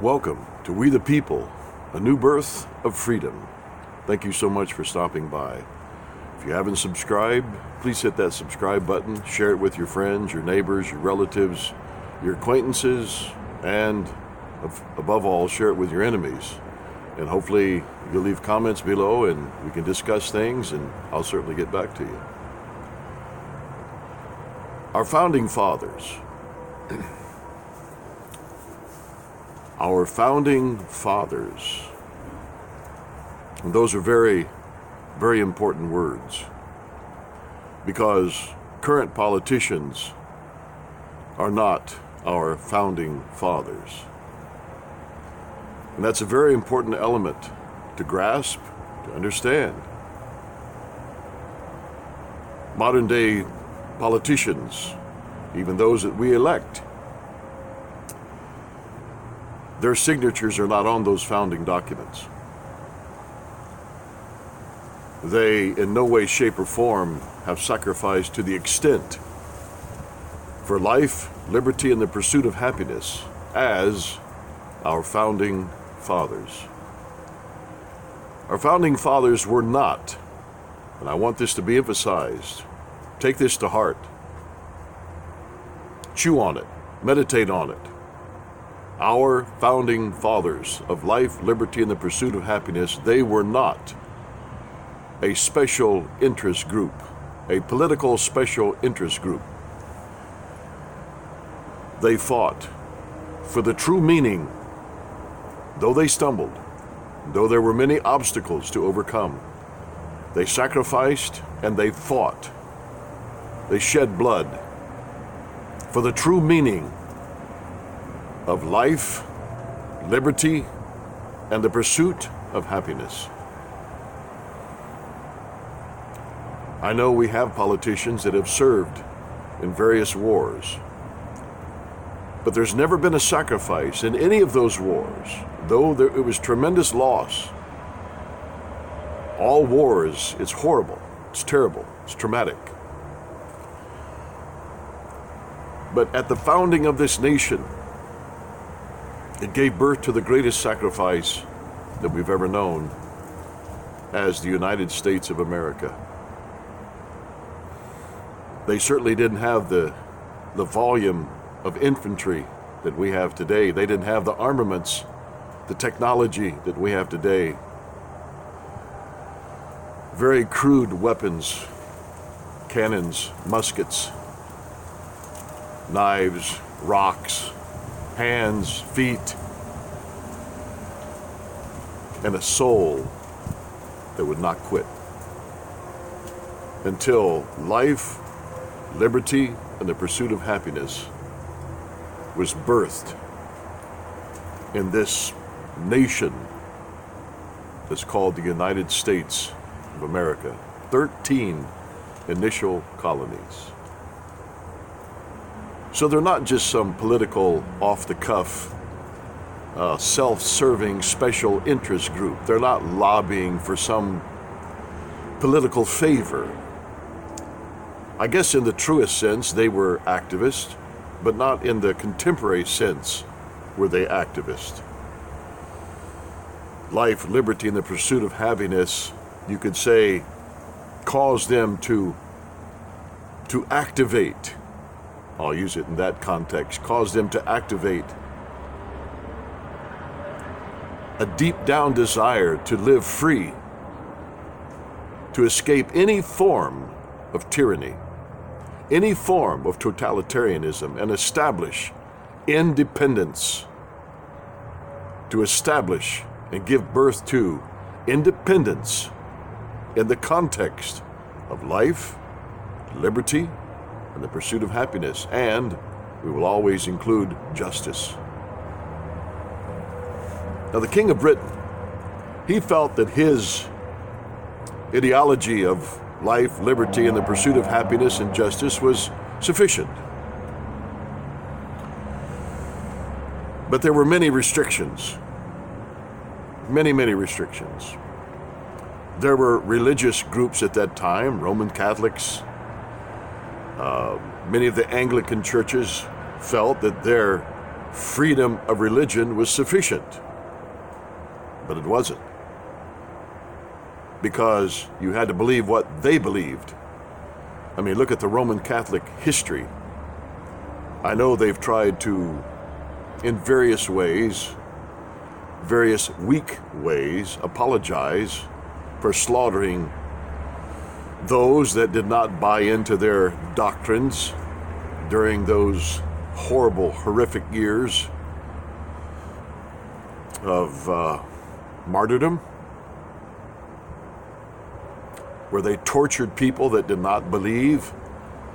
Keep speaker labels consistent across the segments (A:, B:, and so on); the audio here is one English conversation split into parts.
A: Welcome to We the People, a new birth of freedom. Thank you so much for stopping by. If you haven't subscribed, please hit that subscribe button, share it with your friends, your neighbors, your relatives, your acquaintances, and above all, share it with your enemies. And hopefully you'll leave comments below and we can discuss things, and I'll certainly get back to you. Our founding fathers. Our founding fathers. And those are very, very important words, because current politicians are not our founding fathers. And that's a very important element to grasp, to understand. Modern day politicians, even those that we elect, their signatures are not on those founding documents. They, in no way, shape, or form, have sacrificed to the extent for life, liberty, and the pursuit of happiness as our founding fathers. Our founding fathers were not, and I want this to be emphasized, take this to heart, chew on it, meditate on it. Our founding fathers of life, liberty, and the pursuit of happiness, they were not a special interest group, a political special interest group. They fought for the true meaning, though they stumbled, though there were many obstacles to overcome. They sacrificed and they fought. They shed blood for the true meaning of life, liberty, and the pursuit of happiness. I know we have politicians that have served in various wars, but there's never been a sacrifice in any of those wars, though it was tremendous loss. All wars, it's horrible, it's terrible, it's traumatic. But at the founding of this nation, it gave birth to the greatest sacrifice that we've ever known as the United States of America. They certainly didn't have the volume of infantry that we have today. They didn't have the armaments, the technology that we have today. Very crude weapons, cannons, muskets, knives, rocks, hands, feet, and a soul that would not quit until life, liberty, and the pursuit of happiness was birthed in this nation that's called the United States of America. 13 initial colonies. So they're not just some political, off-the-cuff, self-serving special interest group. They're not lobbying for some political favor. I guess in the truest sense, they were activists, but not in the contemporary sense were they activists. Life, liberty, and the pursuit of happiness, you could say, caused them to activate. I'll use it in that context, caused them to activate a deep down desire to live free, to escape any form of tyranny, any form of totalitarianism, and establish independence, to establish and give birth to independence in the context of life, liberty, and the pursuit of happiness, and we will always include justice. Now, the King of Britain, he felt that his ideology of life, liberty, and the pursuit of happiness and justice was sufficient. But there were many restrictions. Many, many restrictions. There were religious groups at that time, Roman Catholics. Many of the Anglican churches felt that their freedom of religion was sufficient. But it wasn't. Because you had to believe what they believed. I mean, look at the Roman Catholic history. I know they've tried to, in various ways, various weak ways, apologize for slaughtering those that did not buy into their doctrines during those horrible, horrific years of martyrdom, where they tortured people that did not believe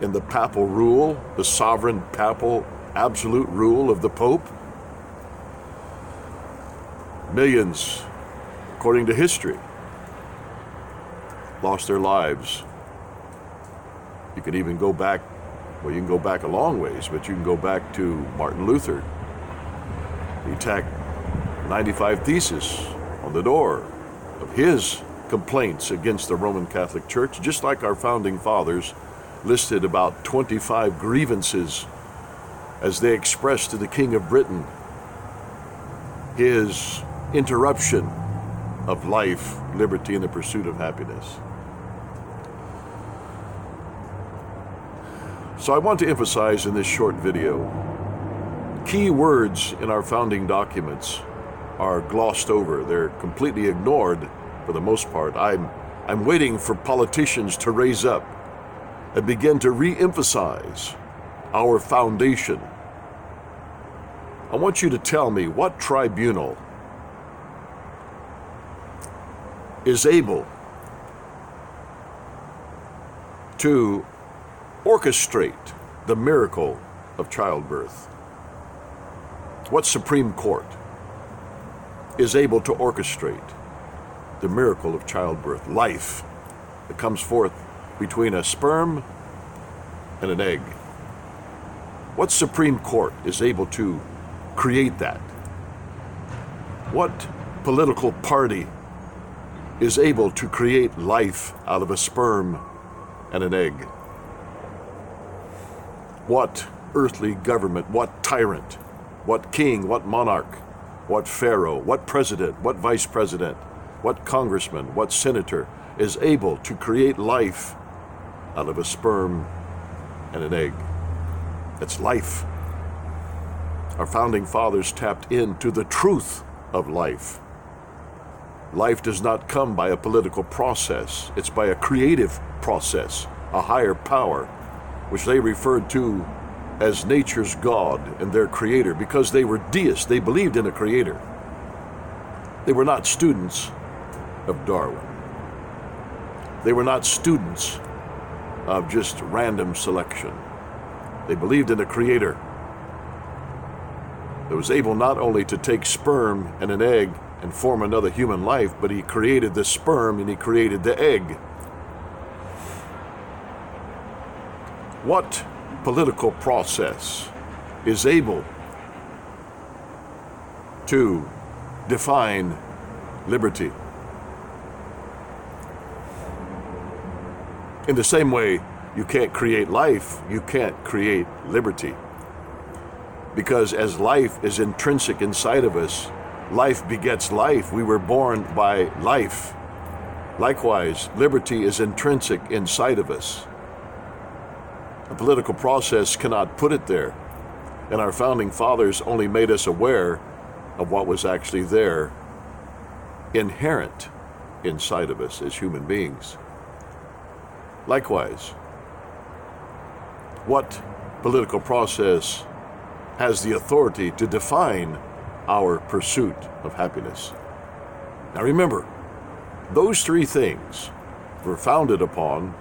A: in the papal rule, the sovereign papal absolute rule of the Pope. Millions, according to history, lost their lives. You can even go back, well, you can go back a long ways, but you can go back to Martin Luther. He tacked 95 Theses on the door of his complaints against the Roman Catholic Church, just like our founding fathers listed about 25 grievances as they expressed to the King of Britain his interruption of life, liberty, and the pursuit of happiness. So I want to emphasize in this short video, key words in our founding documents are glossed over. They're completely ignored for the most part. I'm waiting for politicians to raise up and begin to re-emphasize our foundation. I want you to tell me what tribunal is able to orchestrate the miracle of childbirth. What Supreme Court is able to orchestrate the miracle of childbirth, life that comes forth between a sperm and an egg? What Supreme Court is able to create that? What political party is able to create life out of a sperm and an egg? What earthly government, what tyrant, what king, what monarch, what pharaoh, what president, what vice president, what congressman, what senator is able to create life out of a sperm and an egg? That's life. Our founding fathers tapped into the truth of life. Life does not come by a political process. It's by a creative process, a higher power, which they referred to as nature's God and their creator, because they were deists. They believed in a creator. They were not students of Darwin. They were not students of just random selection. They believed in a creator that was able not only to take sperm and an egg and form another human life, but he created the sperm and he created the egg. What political process is able to define liberty? In the same way, you can't create life, you can't create liberty. Because as life is intrinsic inside of us, life begets life. We were born by life. Likewise, liberty is intrinsic inside of us. A political process cannot put it there. And our founding fathers only made us aware of what was actually there, inherent inside of us as human beings. Likewise, what political process has the authority to define our pursuit of happiness? Now remember, those three things were founded upon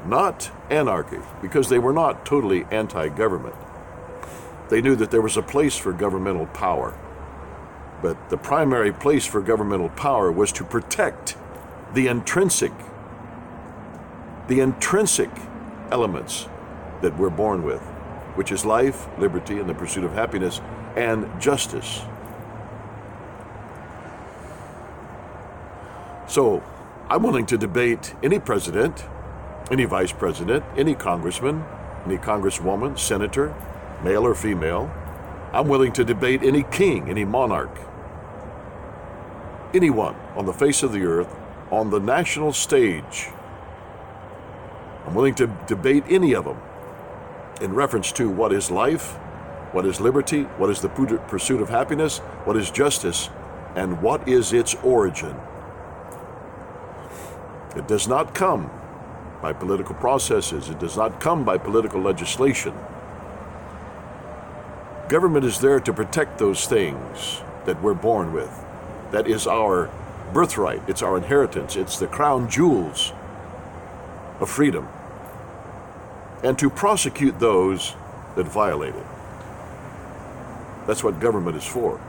A: not anarchy, because they were not totally anti-government. They knew that there was a place for governmental power, but the primary place for governmental power was to protect the intrinsic elements that we're born with, which is life, liberty, and the pursuit of happiness, and justice. So I'm willing to debate any president, any vice president, any congressman, any congresswoman, senator, male or female, I'm willing to debate any king, any monarch, anyone on the face of the earth, on the national stage. I'm willing to debate any of them in reference to what is life, what is liberty, what is the pursuit of happiness, what is justice, and what is its origin. It does not come by political processes. It does not come by political legislation. Government is there to protect those things that we're born with. That is our birthright. It's our inheritance. It's the crown jewels of freedom. And to prosecute those that violate it. That's what government is for.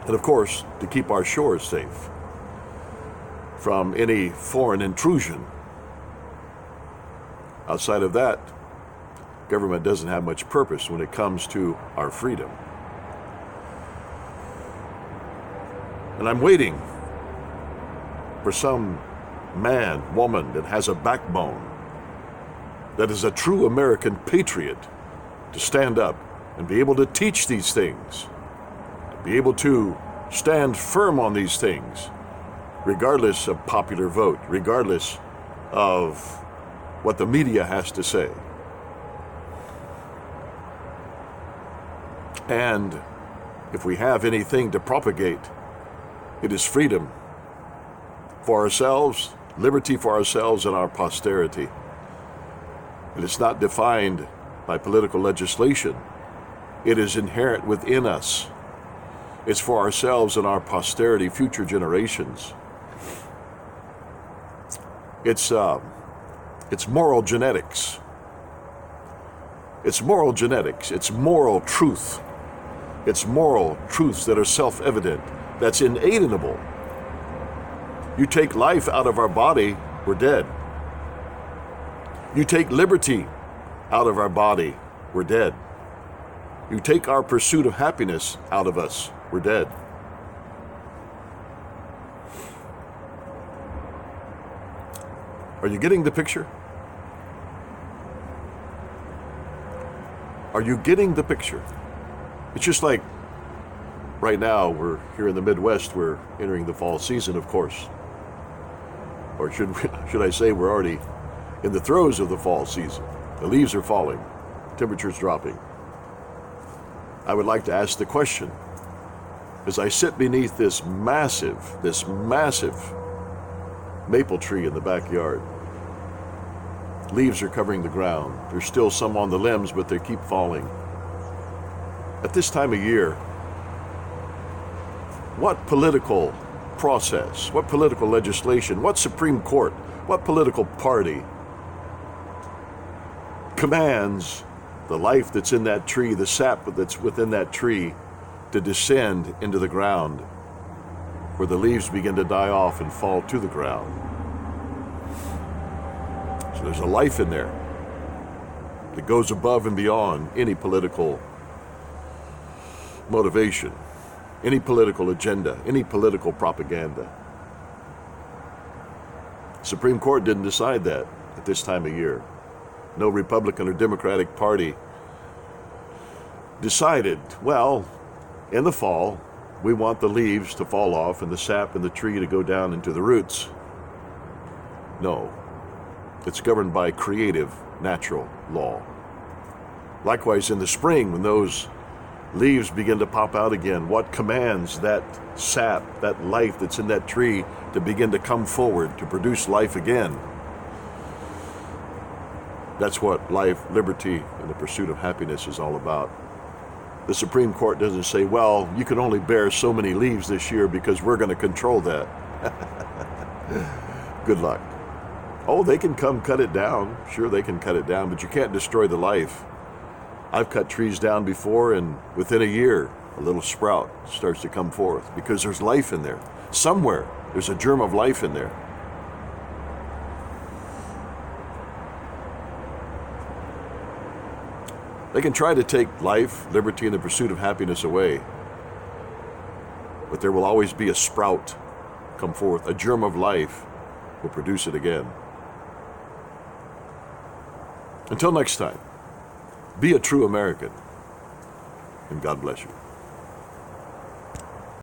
A: And of course, to keep our shores safe from any foreign intrusion. Outside of that, government doesn't have much purpose when it comes to our freedom. And I'm waiting for some man, woman that has a backbone, that is a true American patriot, to stand up and be able to teach these things, to be able to stand firm on these things, regardless of popular vote, regardless of what the media has to say. And if we have anything to propagate, it is freedom for ourselves, liberty for ourselves and our posterity. And it's not defined by political legislation. It is inherent within us. It's for ourselves and our posterity, future generations. It's moral genetics. It's moral genetics. It's moral truth. It's moral truths that are self-evident, that's inalienable. You take life out of our body, we're dead. You take liberty out of our body, we're dead. You take our pursuit of happiness out of us, we're dead. Are you getting the picture? Are you getting the picture? It's just like right now, we're here in the Midwest, we're entering the fall season, of course. Or should I say we're already in the throes of the fall season. The leaves are falling, temperature's dropping. I would like to ask the question, as I sit beneath this massive maple tree in the backyard. Leaves are covering the ground. There's still some on the limbs, but they keep falling. At this time of year, what political process, what political legislation, what Supreme Court, what political party commands the life that's in that tree, the sap that's within that tree, to descend into the ground, where the leaves begin to die off and fall to the ground? So there's a life in there that goes above and beyond any political motivation, any political agenda, any political propaganda. Supreme Court didn't decide that at this time of year. No Republican or Democratic Party decided, well, in the fall, we want the leaves to fall off and the sap in the tree to go down into the roots. No, it's governed by creative, natural law. Likewise, in the spring, when those leaves begin to pop out again, what commands that sap, that life that's in that tree, to begin to come forward, to produce life again? That's what life, liberty, and the pursuit of happiness is all about. The Supreme Court doesn't say, well, you can only bear so many leaves this year because we're going to control that. Good luck. Oh, they can come cut it down. Sure, they can cut it down, but you can't destroy the life. I've cut trees down before, and within a year, a little sprout starts to come forth because there's life in there. Somewhere, there's a germ of life in there. They can try to take life, liberty, and the pursuit of happiness away, but there will always be a sprout come forth. A germ of life will produce it again. Until next time, be a true American. and God bless you.